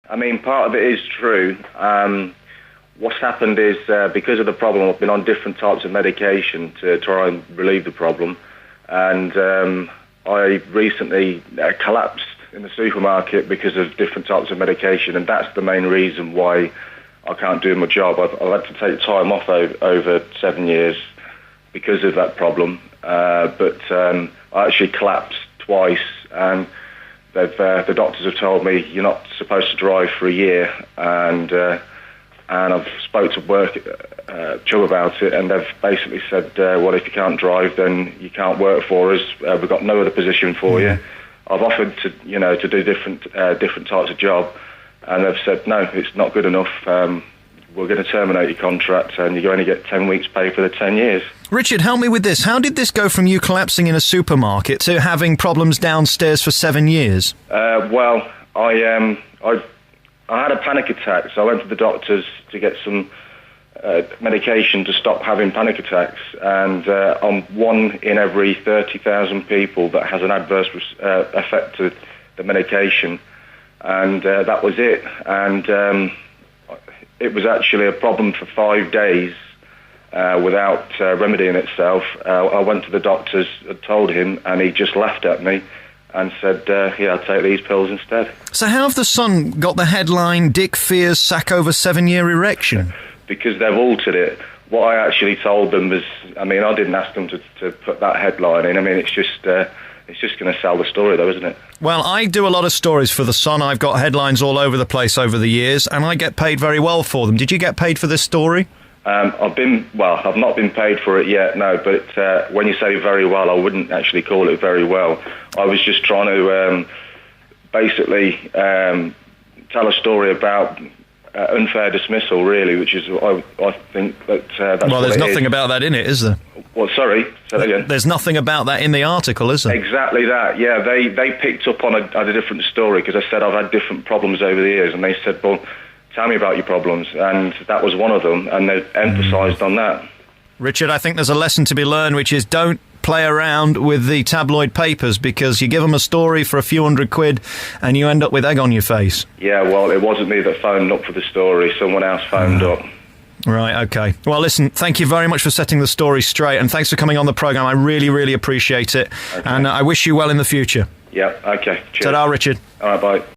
I mean, part of it is true. What's happened is because of the problem, I've been on different types of medication to try and relieve the problem. And I recently collapsed in the supermarket because of different types of medication, and that's the main reason why I can't do my job. I've had to take time off over 7 years because of that problem. But I actually collapsed twice, and the doctors have told me you're not supposed to drive for a year, and I've spoke to work Chubb about it, and they've basically said, well, if you can't drive, then you can't work for us. We've got no other position for you. I've offered to do different types of job, and they've said, no, it's not good enough. We're going to terminate your contract, and you only get 10 weeks pay for the 10 years. Richard, help me with this. How did this go from you collapsing in a supermarket to having problems downstairs for 7 years? Well, I had a panic attack, so I went to the doctors to get some medication to stop having panic attacks, and I'm one in every 30,000 people that has an adverse effect to the medication, and that was it. And it was actually a problem for 5 days without remedying itself. I went to the doctors, told him, and he just laughed at me and said, yeah, I'll take these pills instead. So how have the Sun got the headline, Dick fears sack over 7-year erection? Because they've altered it. What I actually told them was, I mean, I didn't ask them to put that headline in. I mean, it's just going to sell the story, though, isn't it? Well, I do a lot of stories for The Sun. I've got headlines all over the place over the years, and I get paid very well for them. Did you get paid for this story? I've not been paid for it yet, no, but when you say very well, I wouldn't actually call it very well. I was just trying to basically tell a story about unfair dismissal, really, which is I think that's well, there's nothing about that in it, is there? Well, sorry, say that again. There's nothing about that in the article, is there? Exactly that, yeah. They picked up on a different story, because I said I've had different problems over the years, and they said, well, tell me about your problems, and that was one of them, and they emphasised on that. Richard, I think there's a lesson to be learned, which is don't play around with the tabloid papers, because you give them a story for a few £100 and you end up with egg on your face. Yeah, well, it wasn't me that phoned up for the story. Someone else phoned up. Right, OK. Well, listen, thank you very much for setting the story straight, and thanks for coming on the programme. I really, really appreciate it. Okay. And I wish you well in the future. Yeah, OK. Cheers. Ta-da, Richard. All right, bye.